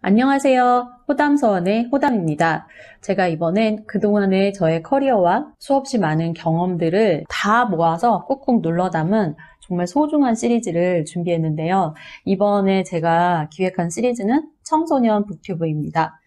안녕하세요. 호담서원의 호담입니다. 제가 이번엔 그동안의 저의 커리어와 수없이 많은 경험들을 다 모아서 꾹꾹 눌러 담은 정말 소중한 시리즈를 준비했는데요. 이번에 제가 기획한 시리즈는 청소년 북튜브입니다.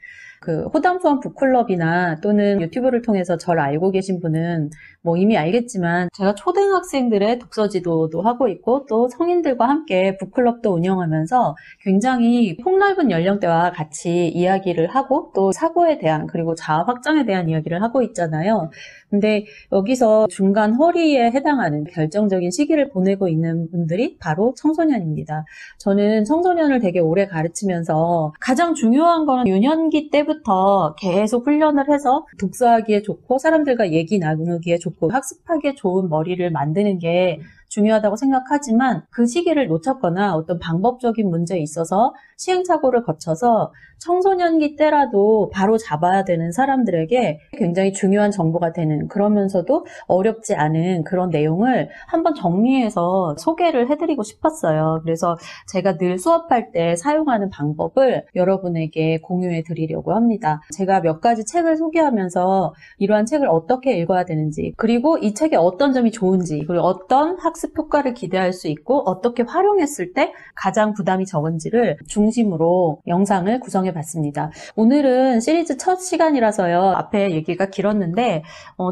호담서원 북클럽이나 또는 유튜브를 통해서 저를 알고 계신 분은 이미 알겠지만 제가 초등학생들의 독서 지도도 하고 있고 또 성인들과 함께 북클럽도 운영하면서 굉장히 폭넓은 연령대와 같이 이야기를 하고 또 사고에 대한 그리고 자아 확장에 대한 이야기를 하고 있잖아요. 근데 여기서 중간 허리에 해당하는 결정적인 시기를 보내고 있는 분들이 바로 청소년입니다. 저는 청소년을 되게 오래 가르치면서 가장 중요한 거는 유년기 때부터 계속 훈련을 해서 독서하기에 좋고 사람들과 얘기 나누기에 좋고 학습하기에 좋은 머리를 만드는 게 중요하다고 생각하지만 그 시기를 놓쳤거나 어떤 방법적인 문제에 있어서 시행착오를 거쳐서 청소년기 때라도 바로 잡아야 되는 사람들에게 굉장히 중요한 정보가 되는, 그러면서도 어렵지 않은 그런 내용을 한번 정리해서 소개를 해드리고 싶었어요. 그래서 제가 늘 수업할 때 사용하는 방법을 여러분에게 공유해 드리려고 합니다. 제가 몇 가지 책을 소개하면서 이러한 책을 어떻게 읽어야 되는지, 그리고 이 책의 어떤 점이 좋은지, 그리고 어떤 학습 효과를 기대할 수 있고 어떻게 활용했을 때 가장 부담이 적은지를 중심으로 영상을 구성해 봤습니다. 오늘은 시리즈 첫 시간이라서요. 앞에 얘기가 길었는데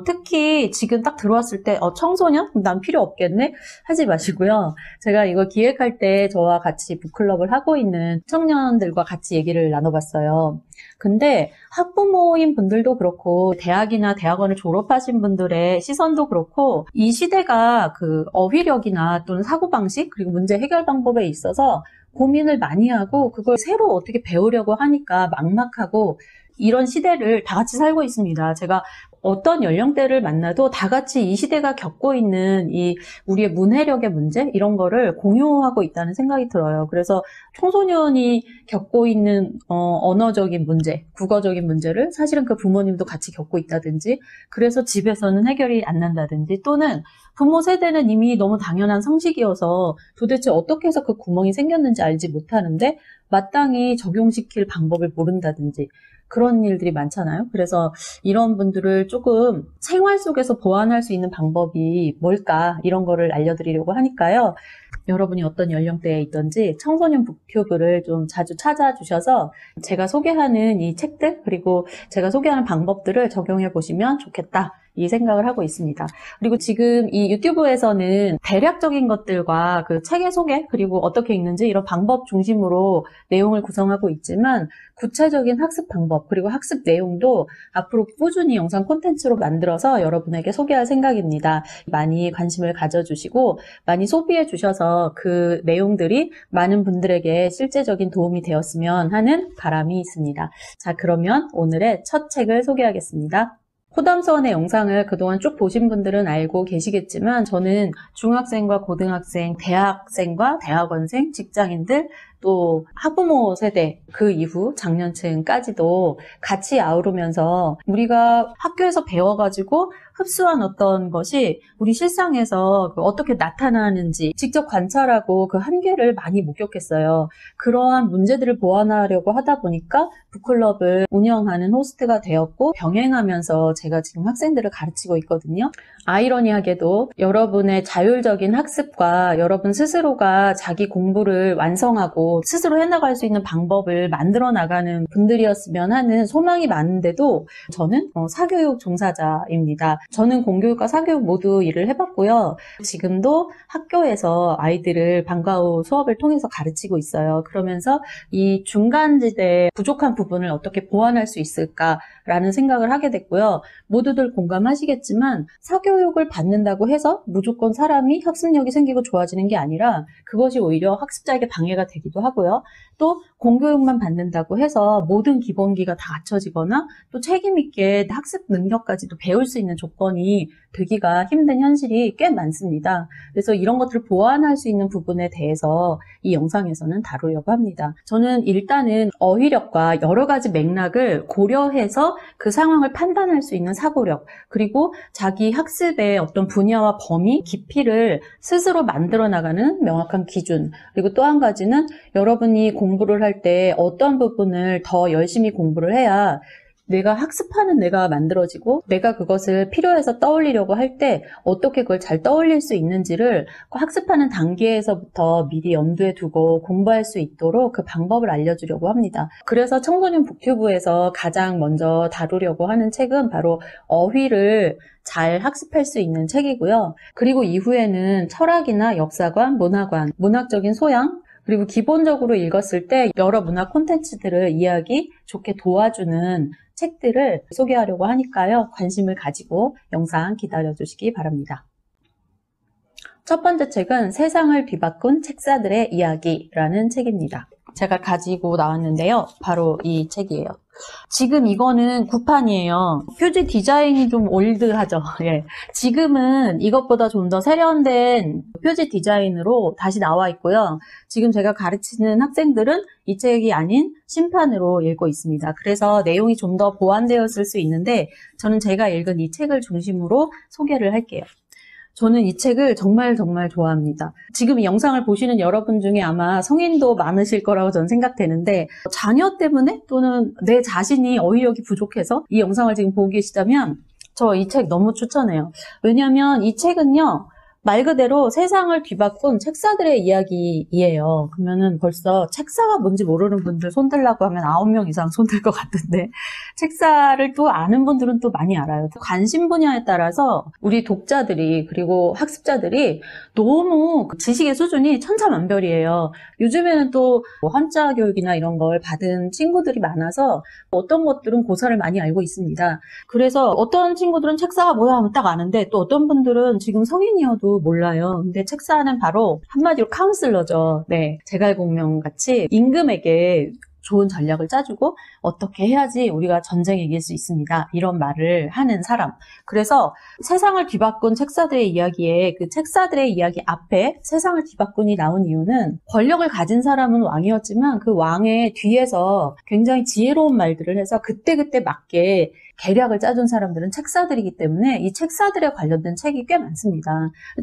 특히 지금 딱 들어왔을 때 청소년? 난 필요 없겠네? 하지 마시고요. 제가 이거 기획할 때 저와 같이 북클럽을 하고 있는 청년들과 같이 얘기를 나눠봤어요. 근데 학부모인 분들도 그렇고 대학이나 대학원을 졸업하신 분들의 시선도 그렇고 이 시대가 어휘력이나 또는 사고방식 그리고 문제 해결 방법에 있어서 고민을 많이 하고 그걸 새로 어떻게 배우려고 하니까 막막하고 이런 시대를 다 같이 살고 있습니다. 제가 어떤 연령대를 만나도 다 같이 이 시대가 겪고 있는 이 우리의 문해력의 문제 이런 거를 공유하고 있다는 생각이 들어요. 그래서 청소년이 겪고 있는 언어적인 문제, 국어적인 문제를 사실은 그 부모님도 같이 겪고 있다든지, 그래서 집에서는 해결이 안 난다든지, 또는 부모 세대는 이미 너무 당연한 상식이어서 도대체 어떻게 해서 그 구멍이 생겼는지 알지 못하는데 마땅히 적용시킬 방법을 모른다든지 그런 일들이 많잖아요. 그래서 이런 분들을 조금 생활 속에서 보완할 수 있는 방법이 뭘까, 이런 거를 알려드리려고 하니까요. 여러분이 어떤 연령대에 있든지 청소년 북튜브를 좀 자주 찾아주셔서 제가 소개하는 이 책들 그리고 제가 소개하는 방법들을 적용해 보시면 좋겠다, 이 생각을 하고 있습니다. 그리고 지금 이 유튜브에서는 대략적인 것들과 그 책의 소개 그리고 어떻게 읽는지 이런 방법 중심으로 내용을 구성하고 있지만 구체적인 학습 방법 그리고 학습 내용도 앞으로 꾸준히 영상 콘텐츠로 만들어서 여러분에게 소개할 생각입니다. 많이 관심을 가져주시고 많이 소비해 주셔서 그 내용들이 많은 분들에게 실제적인 도움이 되었으면 하는 바람이 있습니다. 자, 그러면 오늘의 첫 책을 소개하겠습니다. 호담서원의 영상을 그동안 쭉 보신 분들은 알고 계시겠지만 저는 중학생과 고등학생, 대학생과 대학원생, 직장인들, 또 학부모 세대, 그 이후 장년층까지도 같이 아우르면서 우리가 학교에서 배워가지고 흡수한 어떤 것이 우리 실상에서 어떻게 나타나는지 직접 관찰하고 그 한계를 많이 목격했어요. 그러한 문제들을 보완하려고 하다 보니까 북클럽을 운영하는 호스트가 되었고 병행하면서 제가 지금 학생들을 가르치고 있거든요. 아이러니하게도 여러분의 자율적인 학습과 여러분 스스로가 자기 공부를 완성하고 스스로 해나갈 수 있는 방법을 만들어 나가는 분들이었으면 하는 소망이 많은데도 저는 사교육 종사자입니다. 저는 공교육과 사교육 모두 일을 해봤고요. 지금도 학교에서 아이들을 방과 후 수업을 통해서 가르치고 있어요. 그러면서 이 중간지대 부족한 부분을 어떻게 보완할 수 있을까라는 생각을 하게 됐고요. 모두들 공감하시겠지만 사교육을 받는다고 해서 무조건 사람이 학습력이 생기고 좋아지는 게 아니라 그것이 오히려 학습자에게 방해가 되기도 하고요. 또 공교육만 받는다고 해서 모든 기본기가 다 갖춰지거나 또 책임 있게 학습 능력까지도 배울 수 있는 조건이 조건이 되기가 힘든 현실이 꽤 많습니다. 그래서 이런 것들을 보완할 수 있는 부분에 대해서 이 영상에서는 다루려고 합니다. 저는 일단은 어휘력과 여러 가지 맥락을 고려해서 그 상황을 판단할 수 있는 사고력, 그리고 자기 학습의 어떤 분야와 범위, 깊이를 스스로 만들어 나가는 명확한 기준, 그리고 또 한 가지는 여러분이 공부를 할 때 어떤 부분을 더 열심히 공부를 해야 내가 학습하는 내가 만들어지고 내가 그것을 필요해서 떠올리려고 할 때 어떻게 그걸 잘 떠올릴 수 있는지를 학습하는 단계에서부터 미리 염두에 두고 공부할 수 있도록 그 방법을 알려주려고 합니다. 그래서 청소년 북튜브에서 가장 먼저 다루려고 하는 책은 바로 어휘를 잘 학습할 수 있는 책이고요. 그리고 이후에는 철학이나 역사관, 문화관, 문학적인 소양, 그리고 기본적으로 읽었을 때 여러 문화 콘텐츠들을 이해하기 좋게 도와주는 책들을 소개하려고 하니까요. 관심을 가지고 영상 기다려주시기 바랍니다. 첫 번째 책은 세상을 뒤바꾼 책사들의 이야기라는 책입니다. 제가 가지고 나왔는데요. 바로 이 책이에요. 지금 이거는 구판이에요. 표지 디자인이 좀 올드하죠. 예. 지금은 이것보다 좀 더 세련된 표지 디자인으로 다시 나와 있고요. 지금 제가 가르치는 학생들은 이 책이 아닌 신판으로 읽고 있습니다. 그래서 내용이 좀 더 보완되었을 수 있는데 저는 제가 읽은 이 책을 중심으로 소개를 할게요. 저는 이 책을 정말 좋아합니다. 지금 이 영상을 보시는 여러분 중에 아마 성인도 많으실 거라고 저는 생각되는데 자녀 때문에 또는 내 자신이 어휘력이 부족해서 이 영상을 지금 보고 계시다면 저 이 책 너무 추천해요. 왜냐하면 이 책은요. 말 그대로 세상을 뒤바꾼 책사들의 이야기예요. 그러면은 벌써 책사가 뭔지 모르는 분들 손들라고 하면 9명 이상 손들 것 같은데 책사를 또 아는 분들은 또 많이 알아요. 관심 분야에 따라서 우리 독자들이 그리고 학습자들이 너무 지식의 수준이 천차만별이에요. 요즘에는 또 한자 교육이나 이런 걸 받은 친구들이 많아서 어떤 것들은 고사를 많이 알고 있습니다. 그래서 어떤 친구들은 책사가 뭐야 하면 딱 아는데 또 어떤 분들은 지금 성인이어도 몰라요. 근데 책사는 바로 한마디로 카운슬러죠. 네, 제갈공명 같이 임금에게 좋은 전략을 짜주고 어떻게 해야지 우리가 전쟁에 이길 수 있습니다. 이런 말을 하는 사람. 그래서 세상을 뒤바꾼 책사들의 이야기에 그 책사들의 이야기 앞에 세상을 뒤바꾼이 나온 이유는 권력을 가진 사람은 왕이었지만 그 왕의 뒤에서 굉장히 지혜로운 말들을 해서 그때그때 맞게 계략을 짜준 사람들은 책사들이기 때문에 이 책사들에 관련된 책이 꽤 많습니다.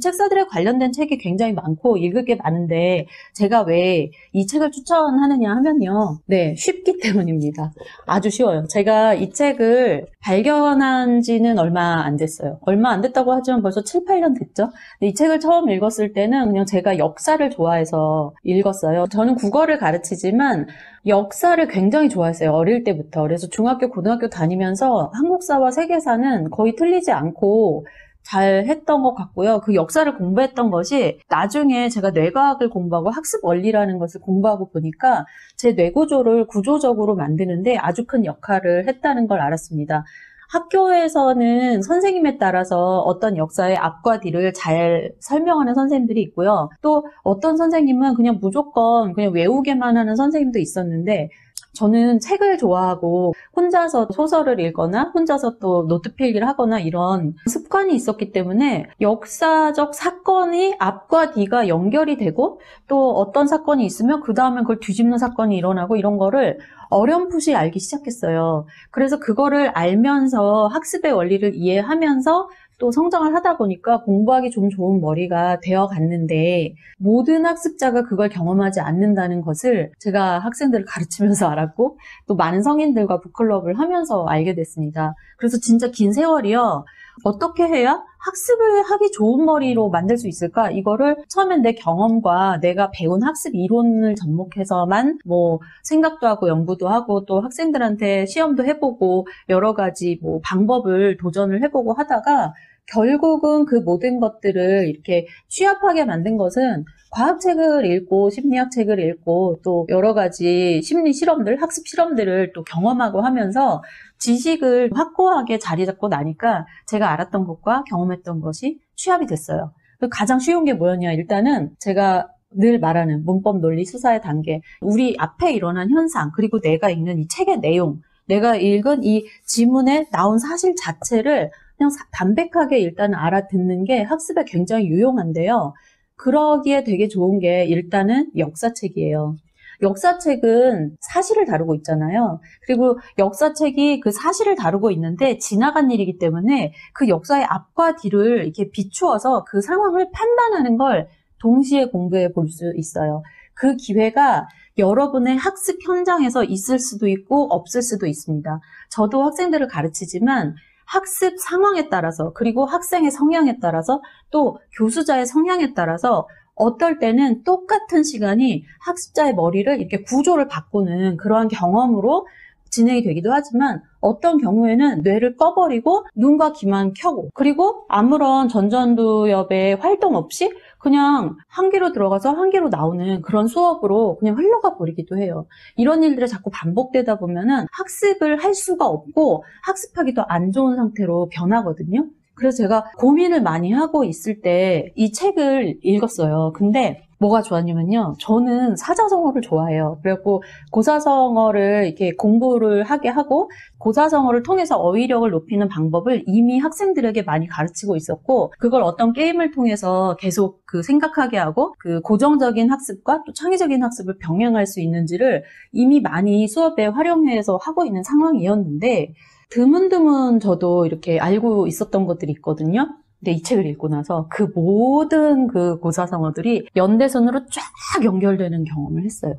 책사들에 관련된 책이 굉장히 많고 읽을 게 많은데 제가 왜 이 책을 추천하느냐 하면요. 네, 쉽기 때문입니다. 아주 쉬워요. 제가 이 책을 발견한 지는 얼마 안 됐어요. 얼마 안 됐다고 하지만 벌써 7, 8년 됐죠. 근데 이 책을 처음 읽었을 때는 그냥 제가 역사를 좋아해서 읽었어요. 저는 국어를 가르치지만 역사를 굉장히 좋아했어요. 어릴 때부터. 그래서 중학교, 고등학교 다니면서 한국사와 세계사는 거의 틀리지 않고 잘 했던 것 같고요. 그 역사를 공부했던 것이 나중에 제가 뇌과학을 공부하고 학습 원리라는 것을 공부하고 보니까 제 뇌구조를 구조적으로 만드는데 아주 큰 역할을 했다는 걸 알았습니다. 학교에서는 선생님에 따라서 어떤 역사의 앞과 뒤를 잘 설명하는 선생님들이 있고요. 또 어떤 선생님은 그냥 무조건 그냥 외우게만 하는 선생님도 있었는데 저는 책을 좋아하고 혼자서 소설을 읽거나 혼자서 또 노트 필기를 하거나 이런 습관이 있었기 때문에 역사적 사건이 앞과 뒤가 연결이 되고 또 어떤 사건이 있으면 그 다음에 그걸 뒤집는 사건이 일어나고 이런 거를 어렴풋이 알기 시작했어요. 그래서 그거를 알면서 학습의 원리를 이해하면서 또 성장을 하다 보니까 공부하기 좀 좋은 머리가 되어 갔는데 모든 학습자가 그걸 경험하지 않는다는 것을 제가 학생들을 가르치면서 알았고 또 많은 성인들과 북클럽을 하면서 알게 됐습니다. 그래서 진짜 긴 세월이요. 어떻게 해야 학습을 하기 좋은 머리로 만들 수 있을까? 이거를 처음엔 내 경험과 내가 배운 학습 이론을 접목해서만 뭐 생각도 하고 연구도 하고 또 학생들한테 시험도 해보고 여러 가지 뭐 방법을 도전을 해보고 하다가 결국은 그 모든 것들을 이렇게 취합하게 만든 것은 과학책을 읽고 심리학 책을 읽고 또 여러 가지 심리 실험들, 학습 실험들을 또 경험하고 하면서 지식을 확고하게 자리 잡고 나니까 제가 알았던 것과 경험했던 것이 취합이 됐어요. 가장 쉬운 게 뭐였냐? 일단은 제가 늘 말하는 문법 논리 수사의 단계, 우리 앞에 일어난 현상, 그리고 내가 읽는 이 책의 내용, 내가 읽은 이 지문에 나온 사실 자체를 그냥 담백하게 일단 알아듣는 게 학습에 굉장히 유용한데요. 그러기에 되게 좋은 게 일단은 역사책이에요. 역사책은 사실을 다루고 있잖아요. 그리고 역사책이 그 사실을 다루고 있는데 지나간 일이기 때문에 그 역사의 앞과 뒤를 이렇게 비추어서 그 상황을 판단하는 걸 동시에 공부해 볼 수 있어요. 그 기회가 여러분의 학습 현장에서 있을 수도 있고 없을 수도 있습니다. 저도 학생들을 가르치지만 학습 상황에 따라서, 그리고 학생의 성향에 따라서, 또 교수자의 성향에 따라서 어떨 때는 똑같은 시간이 학습자의 머리를 이렇게 구조를 바꾸는 그러한 경험으로 진행이 되기도 하지만, 어떤 경우에는 뇌를 꺼버리고 눈과 귀만 켜고, 그리고 아무런 전전두엽의 활동 없이 그냥 한 귀로 들어가서 한 귀로 나오는 그런 수업으로 그냥 흘러가 버리기도 해요. 이런 일들이 자꾸 반복되다 보면은 학습을 할 수가 없고 학습하기도 안 좋은 상태로 변하거든요. 그래서 제가 고민을 많이 하고 있을 때 이 책을 읽었어요. 근데 뭐가 좋았냐면요. 저는 사자성어를 좋아해요. 그래갖고 고사성어를 이렇게 공부를 하게 하고 고사성어를 통해서 어휘력을 높이는 방법을 이미 학생들에게 많이 가르치고 있었고, 그걸 어떤 게임을 통해서 계속 그 생각하게 하고 그 고정적인 학습과 또 창의적인 학습을 병행할 수 있는지를 이미 많이 수업에 활용해서 하고 있는 상황이었는데, 드문드문 저도 이렇게 알고 있었던 것들이 있거든요. 근데 이 책을 읽고 나서 그 모든 그 고사성어들이 연대선으로 쫙 연결되는 경험을 했어요.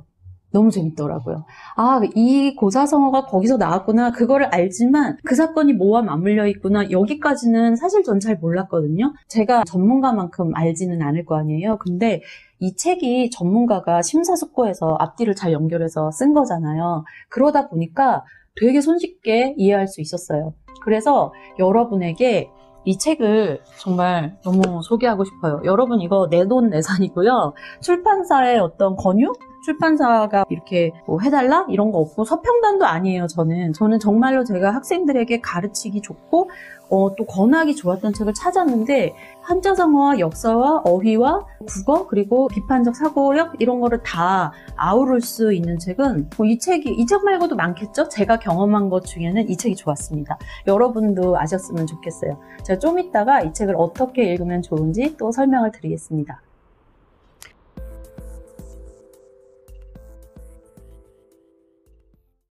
너무 재밌더라고요. 아, 이 고사성어가 거기서 나왔구나. 그거를 알지만 그 사건이 뭐와 맞물려 있구나. 여기까지는 사실 전 잘 몰랐거든요. 제가 전문가만큼 알지는 않을 거 아니에요. 근데 이 책이 전문가가 심사숙고해서 앞뒤를 잘 연결해서 쓴 거잖아요. 그러다 보니까 되게 손쉽게 이해할 수 있었어요. 그래서 여러분에게 이 책을 정말 너무 소개하고 싶어요. 여러분, 이거 내돈내산이고요. 출판사의 어떤 권유? 출판사가 이렇게 뭐 해달라? 이런 거 없고 서평단도 아니에요. 저는 정말로 제가 학생들에게 가르치기 좋고 또 권하기 좋았던 책을 찾았는데, 한자성어와 역사와 어휘와 국어, 그리고 비판적 사고력, 이런 거를 다 아우를 수 있는 책은 이 책 말고도 많겠죠? 제가 경험한 것 중에는 이 책이 좋았습니다. 여러분도 아셨으면 좋겠어요. 제가 좀 이따가 이 책을 어떻게 읽으면 좋은지 또 설명을 드리겠습니다.